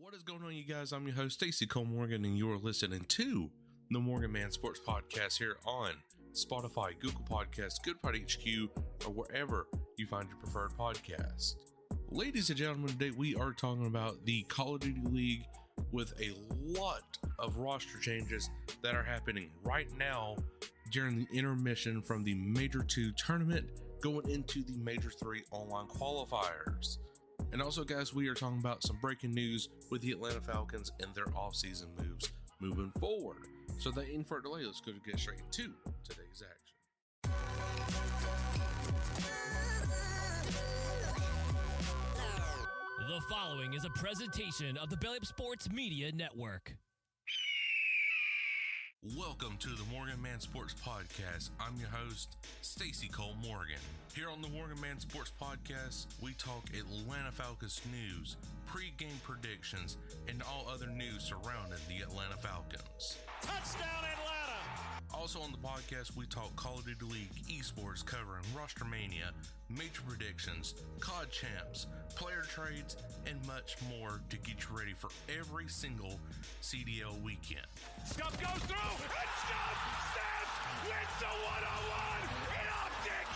What is going on, you guys? I'm your host, Stacey Cole Morgan, and you are listening to the Morgan Man Sports Podcast here on Spotify, Google Podcasts, GoodPod HQ, or wherever you find your preferred podcast. Ladies and gentlemen, today we are talking about the Call of Duty League with a lot of roster changes that are happening right now during the intermission from the Major 2 tournament going into the Major 3 online qualifiers. And also, guys, we are talking about some breaking news with the Atlanta Falcons and their offseason moves moving forward. So, without any further delay, let's go to get straight into today's action. The following is a presentation of the Belly Up Sports Media Network. Welcome to the Morgan Man Sports Podcast. I'm your host, Stacey Cole Morgan. Here on the Morgan Man Sports Podcast, we talk Atlanta Falcons news, pre-game predictions, and all other news surrounding the Atlanta Falcons. Touchdown, Atlanta! Also on the podcast, we talk Call of Duty League, esports, covering Roster Mania, major predictions, COD champs, player trades, and much more to get you ready for every single CDL weekend. Scuff goes through, and Scuff snaps, wins the one-on-one in optic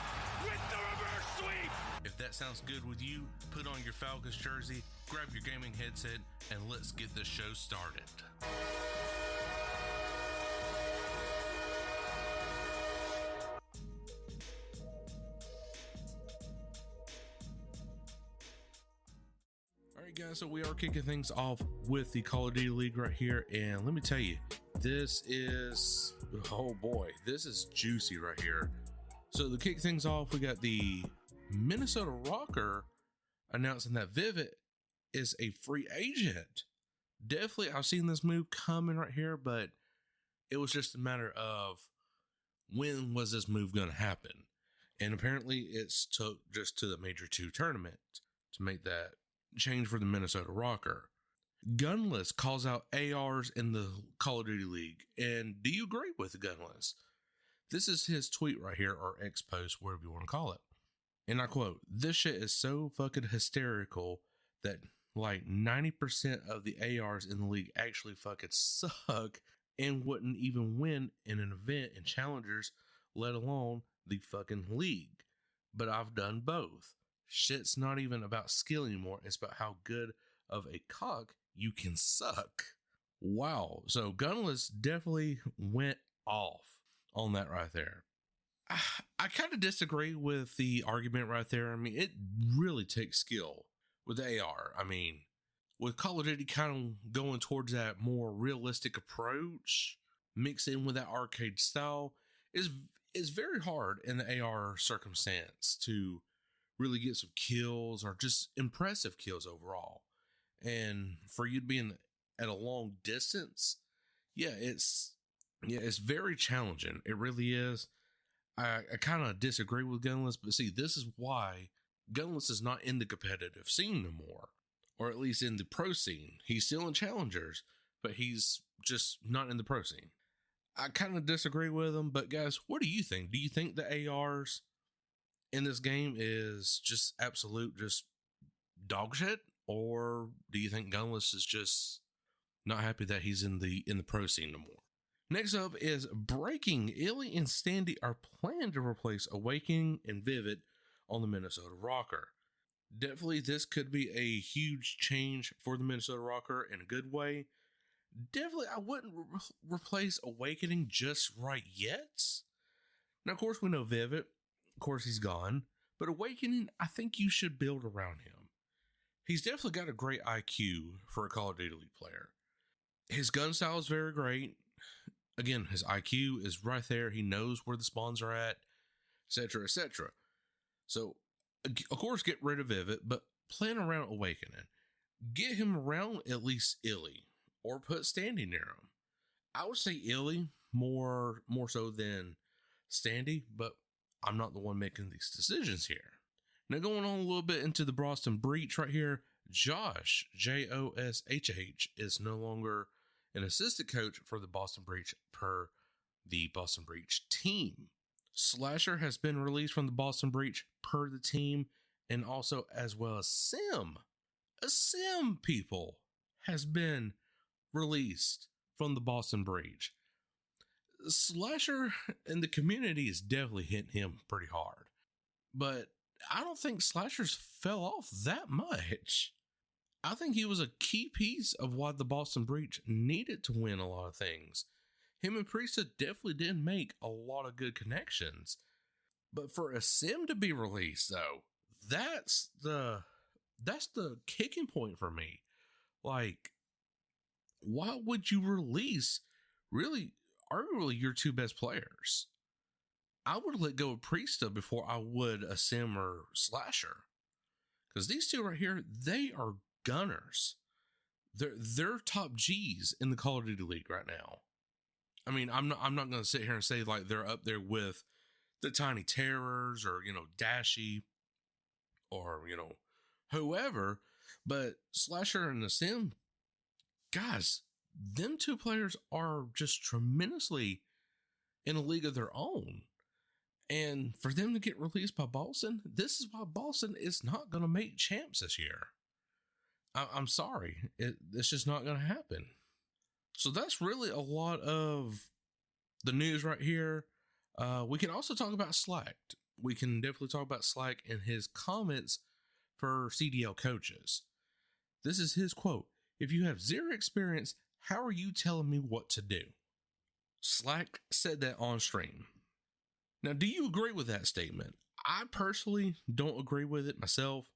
with the reverse sweep. If that sounds good with you, put on your Falcons jersey, grab your gaming headset, and let's get this show started. Alright guys, so we are kicking things off with the Call of Duty League right here, and let me tell you, this is, oh boy, this is juicy right here. So to kick things off, we got the Minnesota Rocker announcing that Vivid is a free agent. Definitely, I've seen this move coming right here, but it was just a matter of when was this move going to happen? And apparently it's took just to the Major 2 tournament to make that change for the Minnesota Rocker. Gunless calls out ARs in the Call of Duty League. And do you agree with Gunless? This is his tweet right here, or X post, whatever you want to call it. And I quote, "This shit is so fucking hysterical that like 90% of the ARs in the league actually fucking suck and wouldn't even win in an event in Challengers, let alone the fucking league. But I've done both. Shit's not even about skill anymore. It's about how good of a cock you can suck." Wow. So Gunless definitely went off on that right there. I kind of disagree with the argument right there. I mean, it really takes skill with the AR. I mean, with Call of Duty kind of going towards that more realistic approach, mixed in with that arcade style, is very hard in the AR circumstance to really get some kills or just impressive kills overall. And for you to be at a long distance, it's very challenging. It really is. I kind of disagree with Gunless, but see, this is why Gunless is not in the competitive scene no more, or at least in the pro scene. He's still in Challengers, but he's just not in the pro scene. I kind of disagree with him, but guys, what do you think? Do you think the ARs in this game is just absolute just dog shit, or do you think Gunless is just not happy that he's in the pro scene no more? Next up is breaking. Illy and Standy are planned to replace Awakening and Vivid on the Minnesota Rocker. Definitely this could be a huge change for the Minnesota Rocker in a good way. Definitely I wouldn't replace Awakening just right yet. Now of course we know Vivid, of course he's gone, but Awakening, I think you should build around him. He's definitely got a great IQ for a Call of Duty League player. His gun style is very great. Again, his IQ is right there. He knows where the spawns are at, etc., etc. So, of course, get rid of Vivid, but plan around Awakening. Get him around at least Illy, or put Standy near him. I would say Illy more so than Standy, but I'm not the one making these decisions here. Now, going on a little bit into the Boston Breach right here, Josh, Joshh, is no longer an assistant coach for the Boston Breach per the Boston Breach team. Slasher has been released from the Boston Breach per the team, and also as well as Sim. A Sim, people. has been released from the Boston breach. Slasher and the community is definitely hitting him pretty hard, but I don't think Slasher's fell off that much. I think he was a key piece of why the Boston breach needed to win a lot of things. Him and Priesthood definitely did make a lot of good connections. But for a sim to be released, though, that's the kicking point for me. Like, why would you release arguably your two best players? I would let go of Priesthood before I would a sim or Slasher. Because these two right here, they are gunners. They're top G's in the Call of Duty League right now. I mean, I'm not going to sit here and say like they're up there with the Tiny Terrors or, Dashy or, whoever, but Slasher and the Sim, guys, them two players are just tremendously in a league of their own. And for them to get released by Boston, this is why Boston is not going to make champs this year. I'm sorry. It's just not going to happen. So that's really a lot of the news right here. We can also talk about Slack. We can definitely talk about Slack and his comments for CDL coaches. This is his quote. "If you have zero experience, how are you telling me what to do?" Slack said that on stream. Now, do you agree with that statement? I personally don't agree with it myself,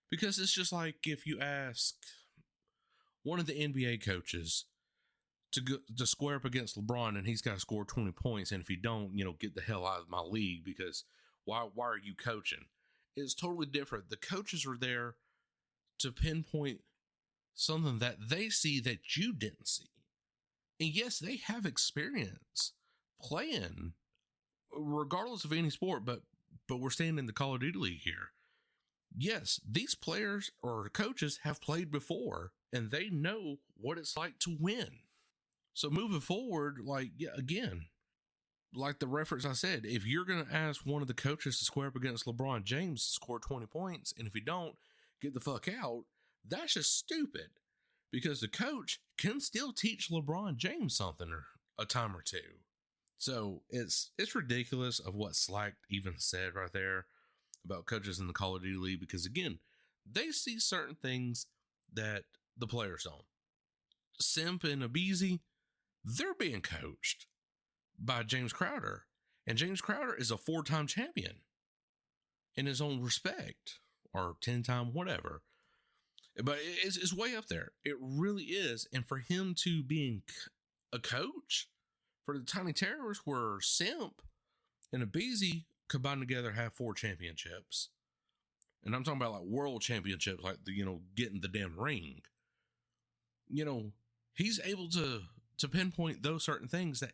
because it's just like if you ask one of the NBA coaches to square up against LeBron and he's got to score 20 points, and if you don't, get the hell out of my league, because why are you coaching? It's totally different. The coaches are there to pinpoint something that they see that you didn't see. And yes, they have experience playing regardless of any sport, but we're staying in the Call of Duty League here. Yes, these players or coaches have played before and they know what it's like to win. So moving forward, again, like the reference I said, if you're going to ask one of the coaches to square up against LeBron James to score 20 points, and if you don't, get the fuck out, that's just stupid, because the coach can still teach LeBron James something or a time or two. So it's ridiculous of what Slack even said right there about coaches in the Call of Duty League, because again, they see certain things that the players don't. Simp and Abizi, they're being coached by James Crowder, and James Crowder is a 4-time champion in his own respect, or 10-time whatever. But it's way up there. It really is. And for him to being a coach for the Tiny Terrors, where Simp and Abizi combined together have 4 championships. And I'm talking about like world championships, like getting the damn ring. He's able to pinpoint those certain things that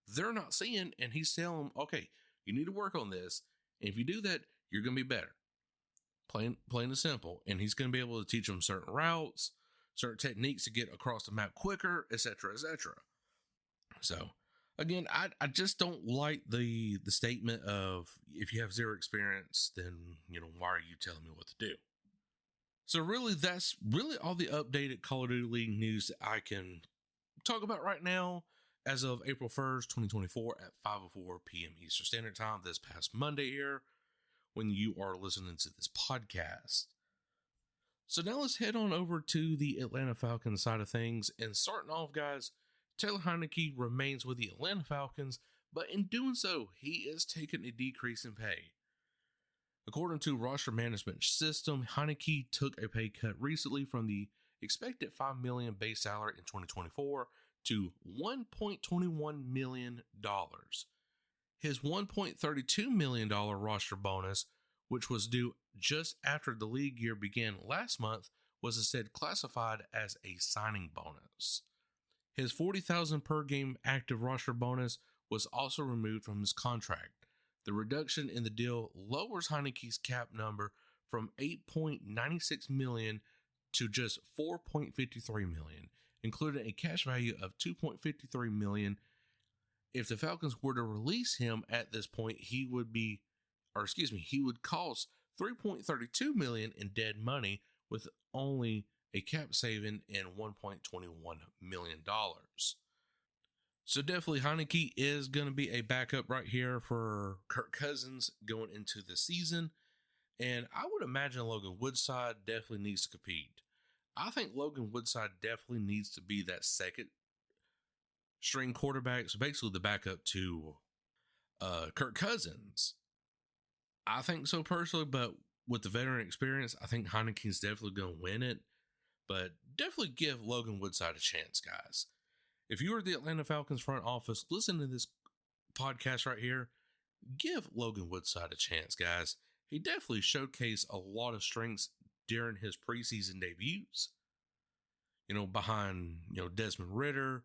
they're not seeing, and he's telling them, okay, you need to work on this. And if you do that, you're going to be better. Plain and simple. And he's going to be able to teach them certain routes, certain techniques to get across the map quicker, etc., etc. So, again, I just don't like the statement of, if you have zero experience, then, why are you telling me what to do? So really, that's really all the updated Call of Duty League news that I can talk about right now as of April 1st, 2024 at 5:04 p.m. Eastern Standard Time this past Monday here when you are listening to this podcast. So now let's head on over to the Atlanta Falcons side of things. And starting off, guys, Taylor Heineke remains with the Atlanta Falcons, but in doing so, he is taking a decrease in pay. According to roster management system, Heineke took a pay cut recently from the expected $5 million base salary in 2024 to $1.21 million. His $1.32 million roster bonus, which was due just after the league year began last month, was instead classified as a signing bonus. His $40,000 per game active roster bonus was also removed from his contract. The reduction in the deal lowers Heineke's cap number from $8.96 million to just $4.53 million, including a cash value of $2.53 million. If the Falcons were to release him at this point, he would cost $3.32 million in dead money, with only a cap saving and $1.21 million. So definitely Heineke is going to be a backup right here for Kirk Cousins going into the season. And I would imagine Logan Woodside definitely needs to compete. I think Logan Woodside definitely needs to be that second string quarterback. So basically the backup to Kirk Cousins. I think so personally, but with the veteran experience, I think Heineke's definitely going to win it. But definitely give Logan Woodside a chance, guys. If you are the Atlanta Falcons front office, listen to this podcast right here. Give Logan Woodside a chance, guys. He definitely showcased a lot of strengths during his preseason debuts. Behind, Desmond Ridder,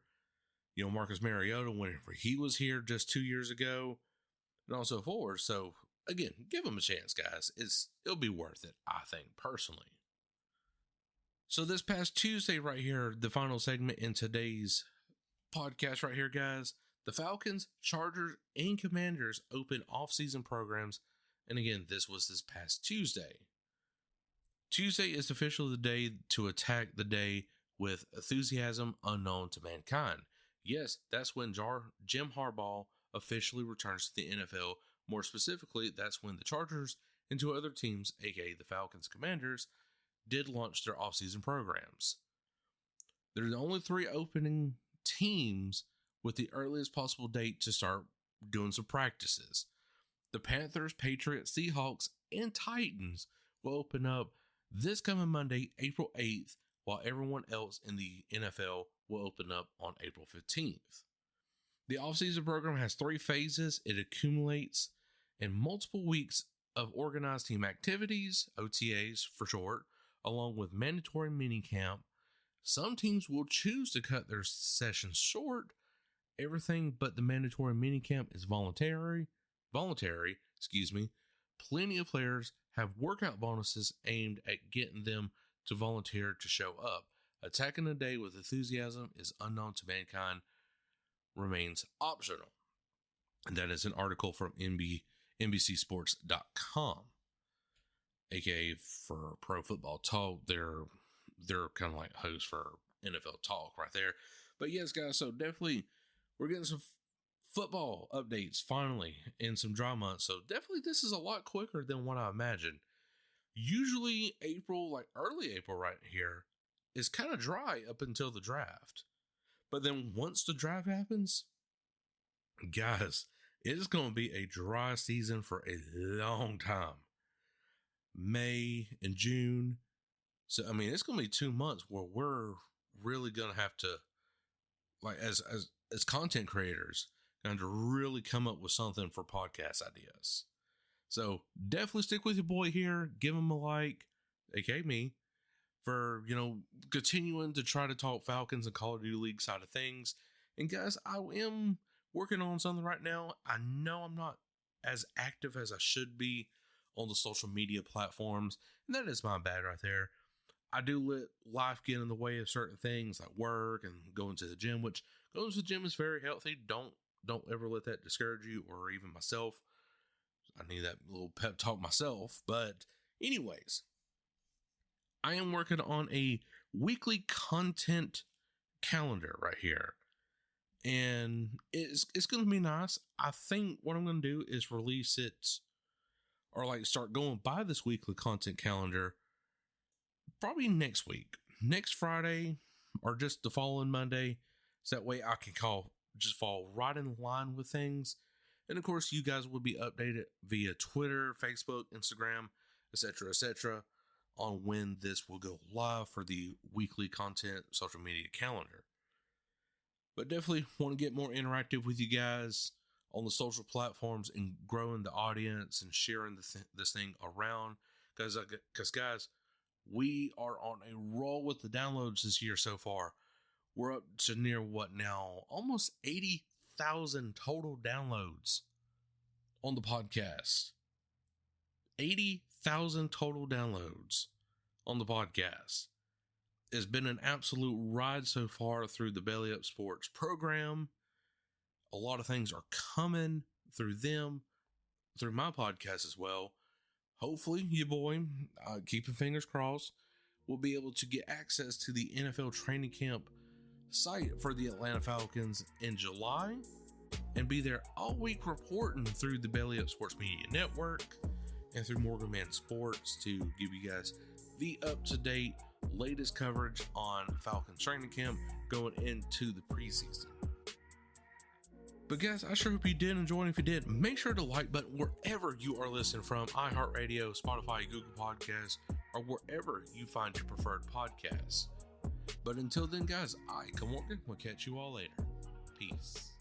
Marcus Mariota, whenever he was here just 2 years ago, and also forward. So, again, give him a chance, guys. It'll be worth it, I think, personally. So this past Tuesday right here, the final segment in today's podcast right here, guys, the Falcons, Chargers, and Commanders open off-season programs. And again, this was this past Tuesday. Tuesday is officially the day to attack the day with enthusiasm unknown to mankind. Yes, that's when Jim Harbaugh officially returns to the NFL. More specifically, that's when the Chargers and two other teams, aka the Falcons Commanders, did launch their offseason programs. They're the only three opening teams with the earliest possible date to start doing some practices. The Panthers, Patriots, Seahawks, and Titans will open up this coming Monday, April 8th, while everyone else in the NFL will open up on April 15th. The offseason program has 3 phases. It accumulates in multiple weeks of organized team activities, OTAs for short, along with mandatory minicamp. Some teams will choose to cut their sessions short. Everything but the mandatory minicamp is voluntary. Plenty of players have workout bonuses aimed at getting them to volunteer to show up. Attacking a day with enthusiasm is unknown to mankind remains optional. And that is an article from NBCSports.com. AKA for Pro Football Talk. They're kind of like hosts for NFL Talk right there. But yes, guys, so definitely we're getting some football updates finally and some drama. So definitely this is a lot quicker than what I imagined. Usually April, like early April right here, is kind of dry up until the draft. But then once the draft happens, guys, it is going to be a dry season for a long time. May and June. So, I mean, it's going to be 2 months where we're really going to have to, like, as content creators, going to really come up with something for podcast ideas. So, definitely stick with your boy here. Give him a like, aka me, for, continuing to try to talk Falcons and Call of Duty League side of things. And, guys, I am working on something right now. I know I'm not as active as I should be on the social media platforms, and that is my bad right there. I do let life get in the way of certain things like work and going to the gym, which going to the gym is very healthy. Don't ever let that discourage you or even myself. I need that little pep talk myself. But anyways, I am working on a weekly content calendar right here. And it's going to be nice. I think what I'm going to do is release it or like start going by this weekly content calendar probably next week, next Friday, or just the following Monday. So that way I can just fall right in line with things. And of course, you guys will be updated via Twitter, Facebook, Instagram, etc., on when this will go live for the weekly content social media calendar. But definitely want to get more interactive with you guys on the social platforms and growing the audience and sharing this thing around. Because guys, we are on a roll with the downloads this year so far. We're up to near almost 80,000 total downloads on the podcast. 80,000 total downloads on the podcast. It's been an absolute ride so far through the Belly Up Sports program. A lot of things are coming through them, through my podcast as well. Hopefully, you boy, keep your fingers crossed. will be able to get access to the NFL training camp site for the Atlanta Falcons in July and be there all week reporting through the Belly Up Sports Media Network and through Morgan Man Sports to give you guys the up-to-date latest coverage on Falcons training camp going into the preseason. But guys, I sure hope you did enjoy, and if you did, make sure to like button wherever you are listening from, iHeartRadio, Spotify, Google Podcasts, or wherever you find your preferred podcasts. But until then, guys, I, Come Morgan, will catch you all later. Peace.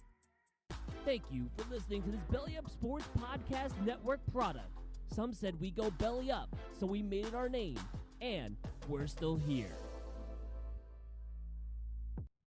Thank you for listening to this Belly Up Sports Podcast Network product. Some said we go belly up, so we made it our name, and we're still here.